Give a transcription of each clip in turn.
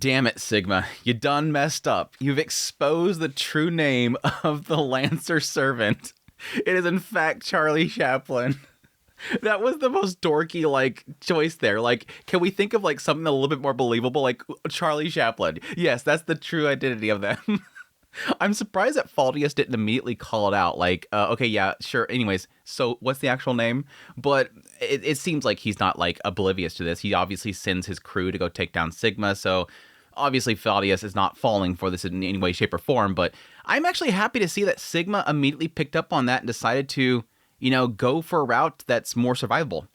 Damn it, Sigma. You done messed up. You've exposed the true name of the Lancer servant. It is, in fact, Charlie Chaplin. That was the most dorky, choice there. Can we think of, something a little bit more believable? Charlie Chaplin. Yes, that's the true identity of them. I'm surprised that Faldius didn't immediately call it out. Okay, yeah, sure. Anyways, so what's the actual name? But it seems like he's not, oblivious to this. He obviously sends his crew to go take down Sigma, so obviously Faldius is not falling for this in any way, shape, or form. But I'm actually happy to see that Sigma immediately picked up on that and decided to, go for a route that's more survivable.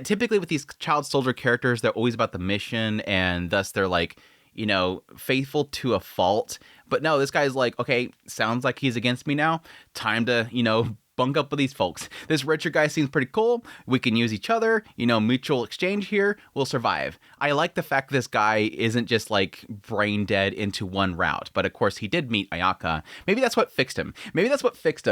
Typically with these child soldier characters, they're always about the mission, and thus they're faithful to a fault. But no, this guy's okay, sounds like he's against me now. Time to, bunk up with these folks. This Richard guy seems pretty cool. We can use each other, mutual exchange here. We'll survive. I like the fact this guy isn't just brain dead into one route. But of course, he did meet Ayaka. Maybe that's what fixed him.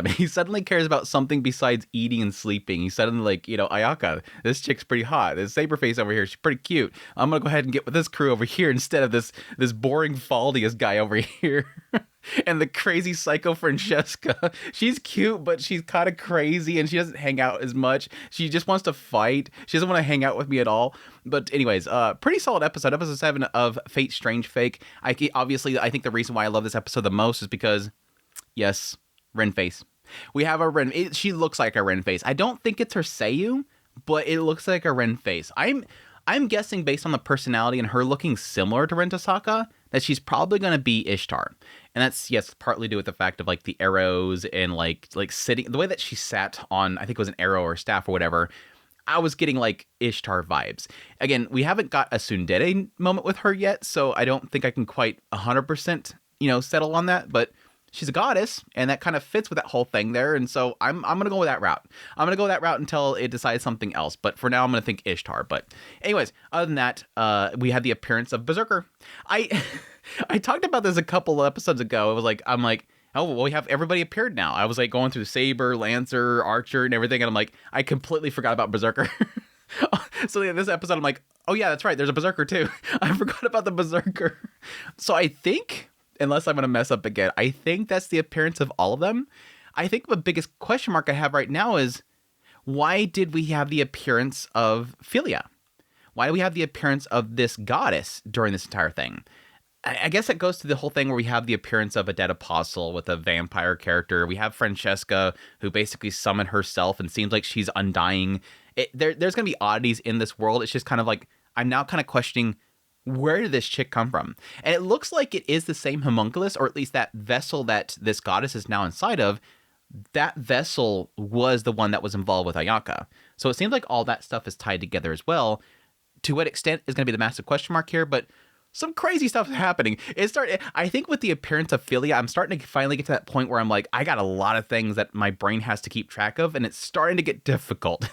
He suddenly cares about something besides eating and sleeping. He's suddenly Ayaka, this chick's pretty hot. This Saberface over here, she's pretty cute. I'm gonna go ahead and get with this crew over here instead of this boring Faldius guy over here. And the crazy psycho Francesca. She's cute, but she's kind of crazy, and she doesn't hang out as much. She just wants to fight. She doesn't want to hang out with me at all. But anyways, pretty solid episode. Episode 7 of Fate Strange Fake. I think the reason why I love this episode the most is because, yes, Ren face. We have a Ren. She looks like a Ren face. I don't think it's her Seiyu, but it looks like a Ren face. I'm guessing based on the personality and her looking similar to Ren Tasaka that she's probably going to be Ishtar. And that's, yes, partly due with the fact of the arrows and sitting, the way that she sat on, I think it was an arrow or staff or whatever. I was getting Ishtar vibes. Again, we haven't got a tsundere moment with her yet, so I don't think I can quite 100%, settle on that, but she's a goddess, and that kind of fits with that whole thing there, and so I'm going to go with that route. I'm going to go that route until it decides something else, but for now I'm going to think Ishtar. But anyways, other than that, we had the appearance of Berserker. I talked about this a couple of episodes ago. It was I'm oh, well, we have everybody appeared now. I was going through Saber, Lancer, Archer, and everything, and I'm I completely forgot about Berserker. So in this episode, I'm oh yeah, that's right, there's a Berserker too. I forgot about the Berserker. So I think, unless I'm going to mess up again, I think that's the appearance of all of them. I think the biggest question mark I have right now is, why did we have the appearance of Filia? Why do we have the appearance of this goddess during this entire thing? I guess it goes to the whole thing where we have the appearance of a dead apostle with a vampire character. We have Francesca, who basically summoned herself and seems like she's undying. There's going to be oddities in this world. It's just kind of I'm now kind of questioning, where did this chick come from? And it looks like it is the same homunculus, or at least that vessel that this goddess is now inside of. That vessel was the one that was involved with Ayaka. So it seems like all that stuff is tied together as well. To what extent is going to be the massive question mark here, but some crazy stuff is happening. I think with the appearance of Filia, I'm starting to finally get to that point where I'm I got a lot of things that my brain has to keep track of, and it's starting to get difficult.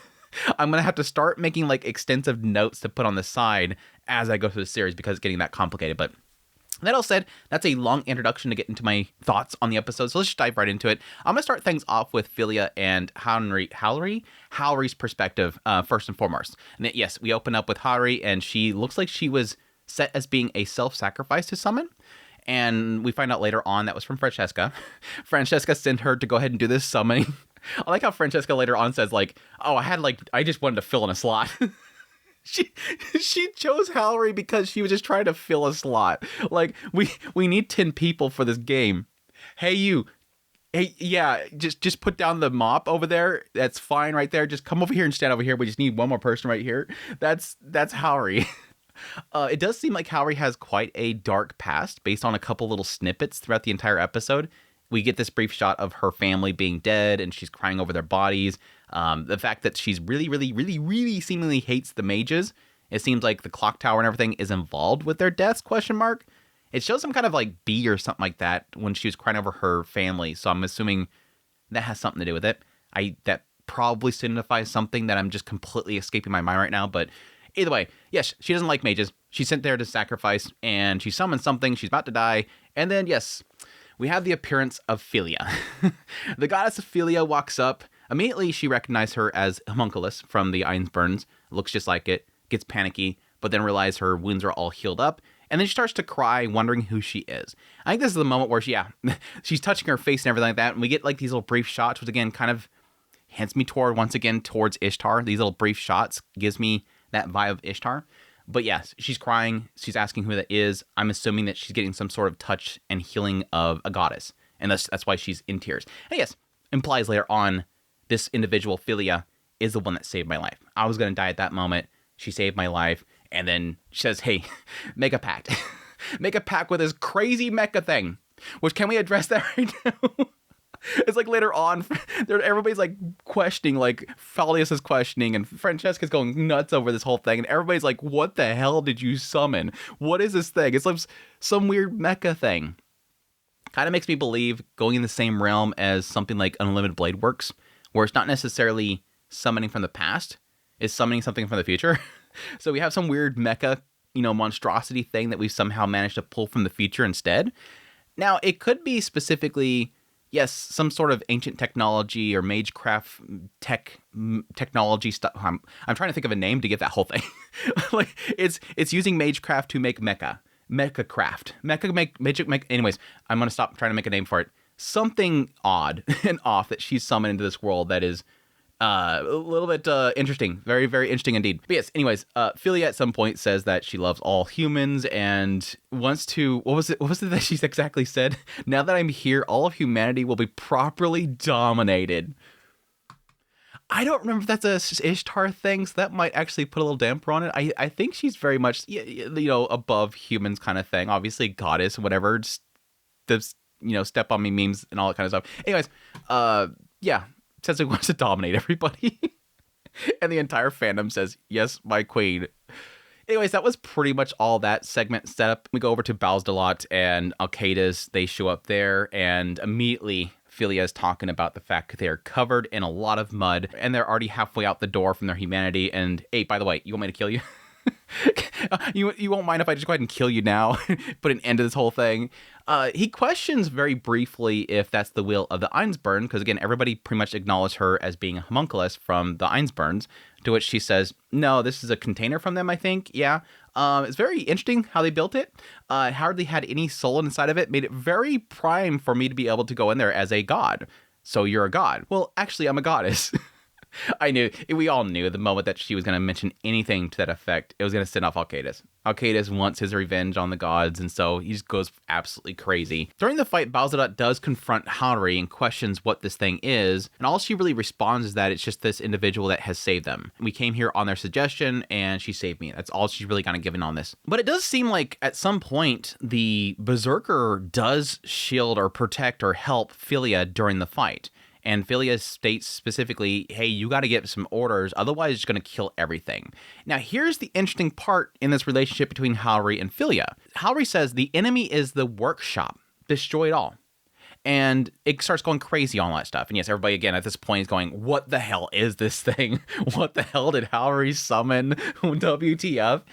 I'm going to have to start making extensive notes to put on the side as I go through the series because it's getting that complicated. But that all said, that's a long introduction to get into my thoughts on the episode, so let's just dive right into it. I'm going to start things off with Filia and Howry's perspective first and foremost. And yes, we open up with Howry, and she looks like she was set as being a self-sacrifice to summon. And we find out later on that was from Francesca. Francesca sent her to go ahead and do this summoning. I like how Francesca later on says oh, I just wanted to fill in a slot. She chose Howry because she was just trying to fill a slot. We need 10 people for this game. Hey, you. Hey, yeah, just put down the mop over there. That's fine right there. Just come over here and stand over here. We just need one more person right here. That's Howry. It does seem like Howry has quite a dark past based on a couple little snippets throughout the entire episode. We get this brief shot of her family being dead and she's crying over their bodies. The fact that she's really seemingly hates the mages. It seems like the clock tower and everything is involved with their deaths, question mark. It shows some kind of bee or something like that when she was crying over her family. So I'm assuming that has something to do with it. That probably signifies something that I'm just completely escaping my mind right now, but either way, yes, she doesn't like mages. She's sent there to sacrifice, and she summons something. She's about to die. And then, yes, we have the appearance of Filia. The goddess of Filia walks up. Immediately, she recognizes her as homunculus from the Einsburns. Looks just like it. Gets panicky, but then realizes her wounds are all healed up. And then she starts to cry, wondering who she is. I think this is the moment where she's touching her face and everything like that. And we get like these little brief shots, which again kind of hints me once again towards Ishtar. These little brief shots gives me that vibe of Ishtar. But yes, she's crying. She's asking who that is. I'm assuming that she's getting some sort of touch and healing of a goddess. And that's why she's in tears. And yes, implies later on, this individual, Filia, is the one that saved my life. I was going to die at that moment. She saved my life. And then she says, hey, make a pact. Make a pact with this crazy mecha thing. Which, can we address that right now? It's like later on, everybody's like questioning, like Falius is questioning and Francesca's going nuts over this whole thing. And everybody's like, what the hell did you summon? What is this thing? It's like some weird mecha thing. Kind of makes me believe going in the same realm as something like Unlimited Blade works, where it's not necessarily summoning from the past, it's summoning something from the future. So we have some weird mecha, monstrosity thing that we've somehow managed to pull from the future instead. Now, it could be specifically, yes, some sort of ancient technology or magecraft technology stuff. I'm trying to think of a name to give that whole thing. Like it's using magecraft to make mecha craft. Anyways, I'm going to stop trying to make a name for it. Something odd and off that she's summoned into this world that is a little bit interesting. Very, very interesting indeed. But yes, anyways, Filia at some point says that she loves all humans and wants to, what was it that she exactly said? Now that I'm here, all of humanity will be properly dominated. I don't remember if that's a Ishtar thing, so that might actually put a little damper on it. I think she's very much, above humans kind of thing. Obviously, goddess, whatever. Just step on me memes and all that kind of stuff. Anyways, says he wants to dominate everybody. And the entire fandom says, yes, my queen. Anyways, that was pretty much all that segment set up. We go over to Balsdalot and Alcaides. They show up there, and immediately Filia is talking about the fact that they are covered in a lot of mud, and they're already halfway out the door from their humanity. And hey, by the way, you want me to kill you? You won't mind if I just go ahead and kill you now? Put an end to this whole thing. He questions very briefly if that's the will of the Einsburn, because again, everybody pretty much acknowledged her as being a homunculus from the Einsburns, to which she says, no, this is a container from them, I think. Yeah. It's very interesting how they built it. Hardly had any soul inside of it, made it very prime for me to be able to go in there as a god. So you're a god. Well, actually, I'm a goddess. We all knew the moment that she was going to mention anything to that effect, it was going to send off Alcaides. Alcaides wants his revenge on the gods, and so he just goes absolutely crazy. During the fight, Balsdalot does confront Howry and questions what this thing is, and all she really responds is that it's just this individual that has saved them. We came here on their suggestion, and she saved me. That's all she's really kind of given on this. But it does seem like at some point, the Berserker does shield or protect or help Filia during the fight. And Filia states specifically, hey, you got to get some orders, otherwise it's going to kill everything. Now, here's the interesting part in this relationship between Howry and Filia. Howry says the enemy is the workshop. Destroy it all. And it starts going crazy on all that stuff. And yes, everybody, again, at this point is going, what the hell is this thing? What the hell did Howry summon? WTF?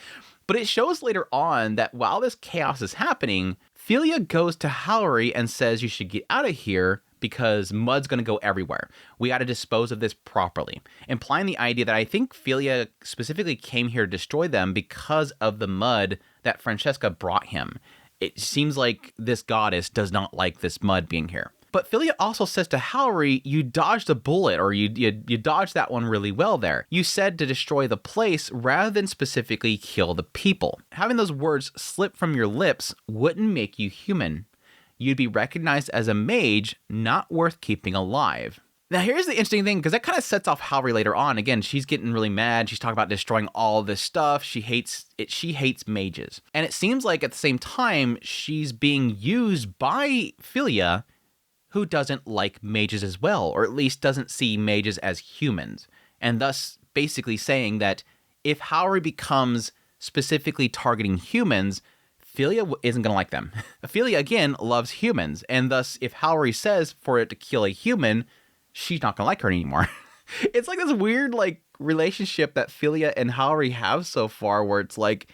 But it shows later on that while this chaos is happening, Filia goes to Howry and says you should get out of here because mud's going to go everywhere. We got to dispose of this properly, implying the idea that I think Filia specifically came here to destroy them because of the mud that Francesca brought him. It seems like this goddess does not like this mud being here. But Filia also says to Howry, you dodged a bullet, or you dodged that one really well there. You said to destroy the place rather than specifically kill the people. Having those words slip from your lips wouldn't make you human. You'd be recognized as a mage, not worth keeping alive. Now, here's the interesting thing, because that kind of sets off Howry later on. Again, she's getting really mad. She's talking about destroying all this stuff. She hates it. She hates mages. And it seems like at the same time, she's being used by Filia, who doesn't like mages as well, or at least doesn't see mages as humans. And thus basically saying that if Howry becomes specifically targeting humans, Filia isn't going to like them. Filia, again, loves humans, and thus, if Howry says for it to kill a human, she's not going to like her anymore. It's like this weird, relationship that Filia and Howry have so far, where it's like,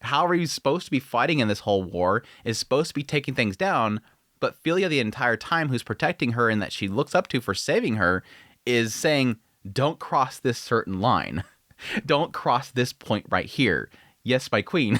Howry's supposed to be fighting in this whole war, is supposed to be taking things down, but Filia the entire time, who's protecting her and that she looks up to for saving her, is saying, don't cross this certain line. Don't cross this point right here. Yes, my queen.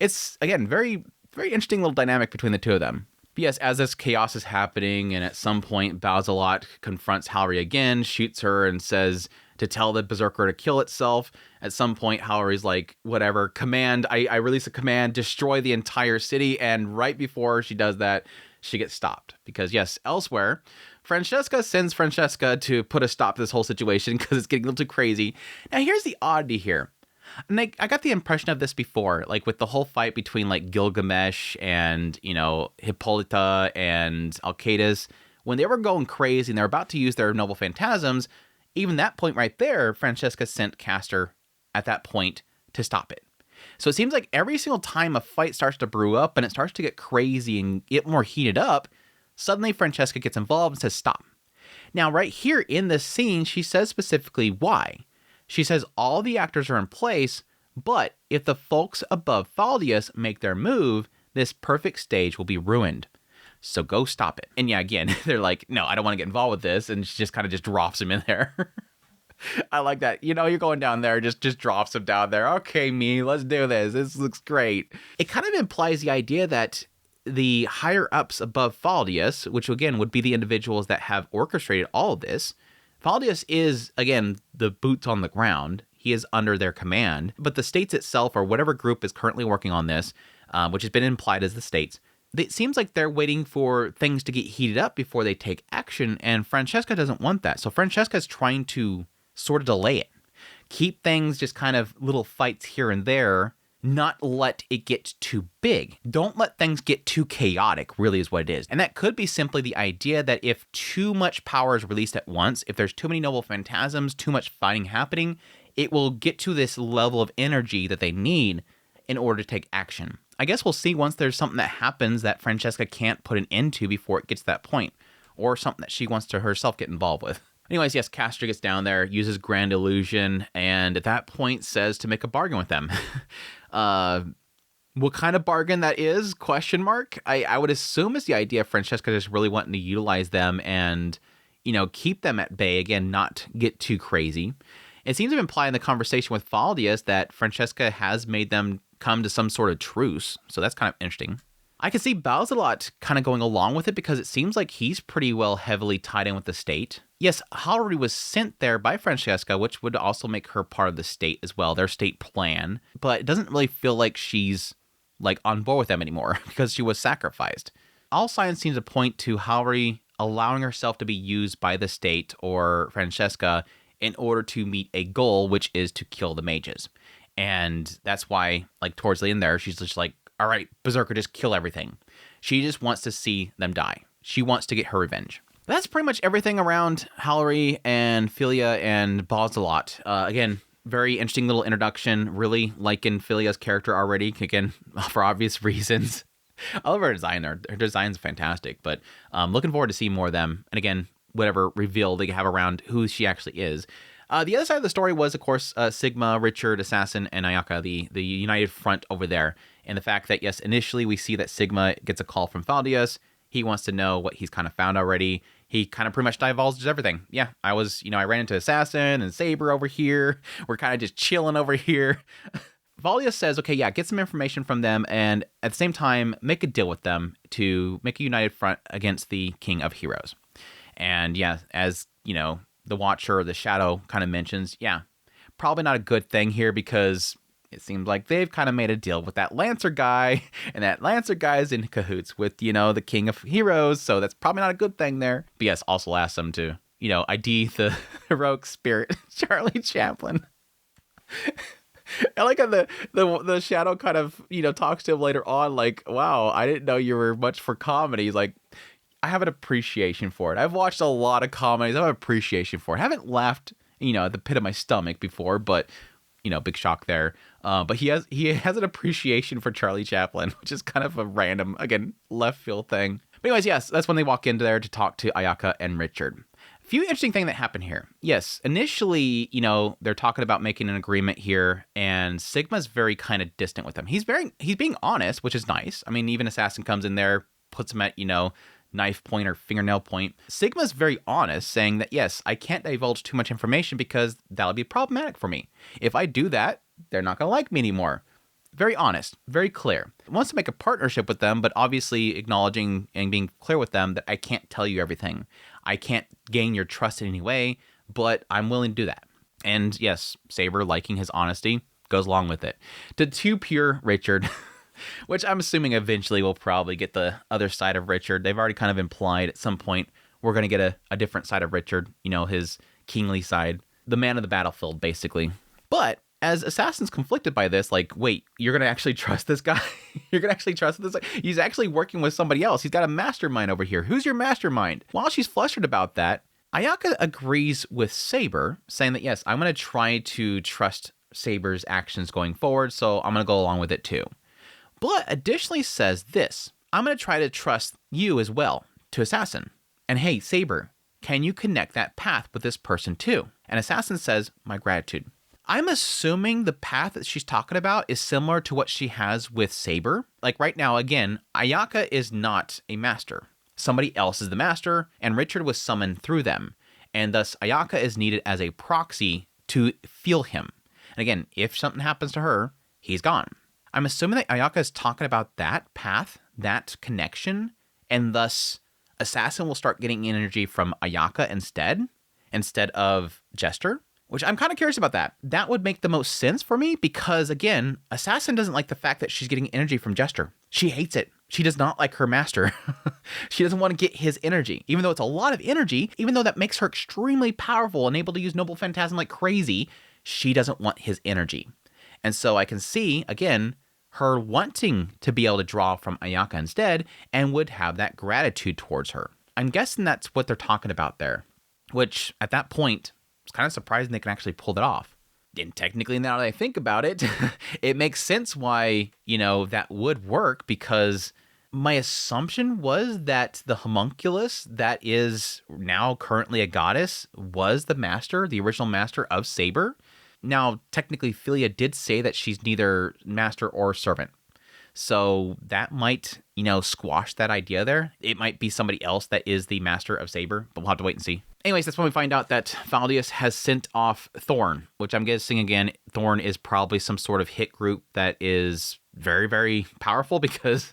It's, again, very, very interesting little dynamic between the two of them. But yes, as this chaos is happening, and at some point, Bowsalot confronts Howry again, shoots her, and says to tell the Berserker to kill itself. At some point, Howry's like, whatever, command, I release a command, destroy the entire city, and right before she does that, she gets stopped. Because yes, elsewhere, Francesca sends Francesca to put a stop to this whole situation because it's getting a little too crazy. Now, here's the oddity here. And I got the impression of this before, like with the whole fight between like Gilgamesh and, Hippolyta and Alcedes. When they were going crazy and they're about to use their noble phantasms, even that point right there, Francesca sent Castor at that point to stop it. So it seems like every single time a fight starts to brew up and it starts to get crazy and get more heated up, suddenly Francesca gets involved and says stop. Now, right here in this scene, she says specifically why. She says all the actors are in place, but if the folks above Faldius make their move, this perfect stage will be ruined. So go stop it. And yeah, again, they're like, no, I don't want to get involved with this. And she just kind of just drops him in there. I like that. You're going down there, just drops him down there. Okay, me, let's do this. This looks great. It kind of implies the idea that the higher ups above Faldius, which again would be the individuals that have orchestrated all of this, Faldius is, again, the boots on the ground. He is under their command. But the states itself, or whatever group is currently working on this, which has been implied as the states, it seems like they're waiting for things to get heated up before they take action, and Francesca doesn't want that. So Francesca is trying to sort of delay it. Keep things just kind of little fights here and there, not let it get too big. Don't let things get too chaotic, really is what it is. And that could be simply the idea that if too much power is released at once, if there's too many noble phantasms, too much fighting happening, it will get to this level of energy that they need in order to take action. I guess we'll see once there's something that happens that Francesca can't put an end to before it gets to that point, or something that she wants to herself get involved with. Anyways, yes, Castor gets down there, uses Grand Illusion, and at that point says to make a bargain with them. What kind of bargain that is? Question mark. I would assume it's the idea of Francesca just really wanting to utilize them and, keep them at bay, again, not get too crazy. It seems to imply in the conversation with Faldius that Francesca has made them come to some sort of truce, so that's kind of interesting. I can see Bowsalot kind of going along with it because it seems like he's pretty well heavily tied in with the state. Yes, Howry was sent there by Francesca, which would also make her part of the state as well, their state plan. But it doesn't really feel like she's on board with them anymore because she was sacrificed. All signs seem to point to Howry allowing herself to be used by the state or Francesca in order to meet a goal, which is to kill the mages. And that's why, towards the end there, she's just like, all right, Berserker, just kill everything. She just wants to see them die. She wants to get her revenge. That's pretty much everything around Howry and Filia and Bowsalot. Again, very interesting little introduction. Really liking Filia's character already, again, for obvious reasons. I love her design there. Her design's fantastic, but looking forward to seeing more of them. And again, whatever reveal they have around who she actually is. The other side of the story was, of course, Sigma, Richard, Assassin, and Ayaka, the united front over there. And the fact that, yes, initially we see that Sigma gets a call from Faldius. He wants to know what he's kind of found already. He kind of pretty much divulges everything. Yeah, I ran into Assassin and Saber over here. We're kind of just chilling over here. Faldius says, okay, yeah, get some information from them, and at the same time, make a deal with them to make a united front against the King of Heroes. And yeah, as, the Watcher or the Shadow kind of mentions, yeah, probably not a good thing here because it seems like they've kind of made a deal with that Lancer guy, and that Lancer guy is in cahoots with, the King of Heroes, so that's probably not a good thing there. But yes, also ask them to, ID the heroic spirit, Charlie Chaplin. I like how the Shadow kind of, talks to him later on, like, wow, I didn't know you were much for comedy. He's like, I have an appreciation for it. I've watched a lot of comedies. I have an appreciation for it. I haven't laughed, at the pit of my stomach before, but, big shock there. But he has an appreciation for Charlie Chaplin, which is kind of a random, again, left field thing. But anyways, yes, that's when they walk into there to talk to Ayaka and Richard. A few interesting things that happen here. Yes, initially, they're talking about making an agreement here, and Sigma's very kind of distant with them. He's being honest, which is nice. I mean, even Assassin comes in there, puts him at, knife point or fingernail point. Sigma's very honest, saying that, yes, I can't divulge too much information because that'll be problematic for me. If I do that, they're not going to like me anymore. very honest, very clear. Wants to make a partnership with them, but obviously acknowledging and being clear with them that I can't tell you everything. I can't gain your trust in any way, but I'm willing to do that. And yes, Saber, liking his honesty, goes along with it. To Too Pure Richard, which I'm assuming eventually we'll probably get the other side of Richard. They've already kind of implied at some point we're going to get a different side of Richard, his kingly side, the man of the battlefield, basically. But as Assassin's conflicted by this, like, wait, you're going to actually trust this guy? You're going to actually trust this guy? He's actually working with somebody else. He's got a mastermind over here. Who's your mastermind? While she's flustered about that, Ayaka agrees with Saber, saying that, yes, I'm going to try to trust Saber's actions going forward, so I'm going to go along with it too. But additionally says this, I'm going to try to trust you as well, to Assassin. And hey, Saber, can you connect that path with this person too? And Assassin says, my gratitude. I'm assuming the path that she's talking about is similar to what she has with Saber. Like right now, again, Ayaka is not a master. Somebody else is the master, and Richard was summoned through them. And thus, Ayaka is needed as a proxy to feel him. And again, if something happens to her, he's gone. I'm assuming that Ayaka is talking about that path, that connection, and thus Assassin will start getting energy from Ayaka instead of Jester. Which I'm kind of curious about that. That would make the most sense for me because, again, Assassin doesn't like the fact that she's getting energy from Jester. She hates it. She does not like her master. She doesn't want to get his energy. Even though it's a lot of energy, even though that makes her extremely powerful and able to use Noble Phantasm like crazy, she doesn't want his energy. And so I can see, again, her wanting to be able to draw from Ayaka instead and would have that gratitude towards her. I'm guessing that's what they're talking about there, which at that point, it's kind of surprising they can actually pull that off. And technically, now that I think about it, it makes sense why, that would work because my assumption was that the homunculus that is now currently a goddess was the master, the original master of Saber. Now, technically, Filia did say that she's neither master or servant. So that might, squash that idea there. It might be somebody else that is the master of Saber, but we'll have to wait and see. Anyways, that's when we find out that Faldius has sent off Thorn, which I'm guessing, again, Thorn is probably some sort of hit group that is very, very powerful because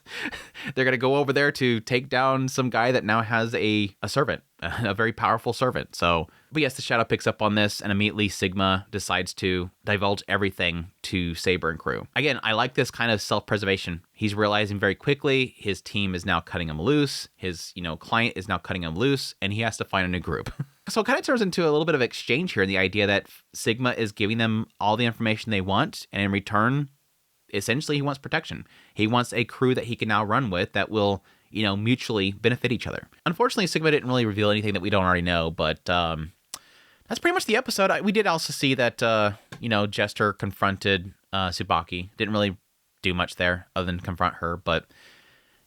they're going to go over there to take down some guy that now has a servant, a very powerful servant. So, but yes, the Shadow picks up on this and immediately Sigma decides to divulge everything to Saber and crew. Again, I like this kind of self-preservation. He's realizing very quickly his team is now cutting him loose. His, client is now cutting him loose and he has to find a new group. So it kind of turns into a little bit of exchange here in the idea that Sigma is giving them all the information they want, and in return, essentially he wants protection. He wants a crew that he can now run with that will, mutually benefit each other. Unfortunately, Sigma didn't really reveal anything that we don't already know, but that's pretty much the episode. We did also see that, Jester confronted Tsubaki. Didn't really do much there other than confront her, but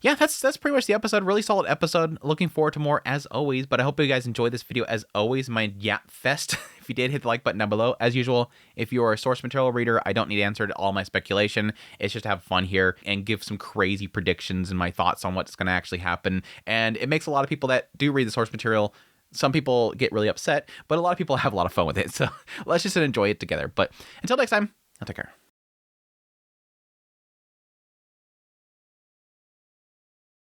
yeah, that's pretty much the episode. Really solid episode. Looking forward to more as always, but I hope you guys enjoyed this video as always. My yap fest. If you did, hit the like button down below. As usual, if you're a source material reader, I don't need to answer to all my speculation. It's just to have fun here and give some crazy predictions and my thoughts on what's going to actually happen. And it makes a lot of people that do read the source material, some people get really upset, but a lot of people have a lot of fun with it. So let's just enjoy it together. But until next time, I'll take care.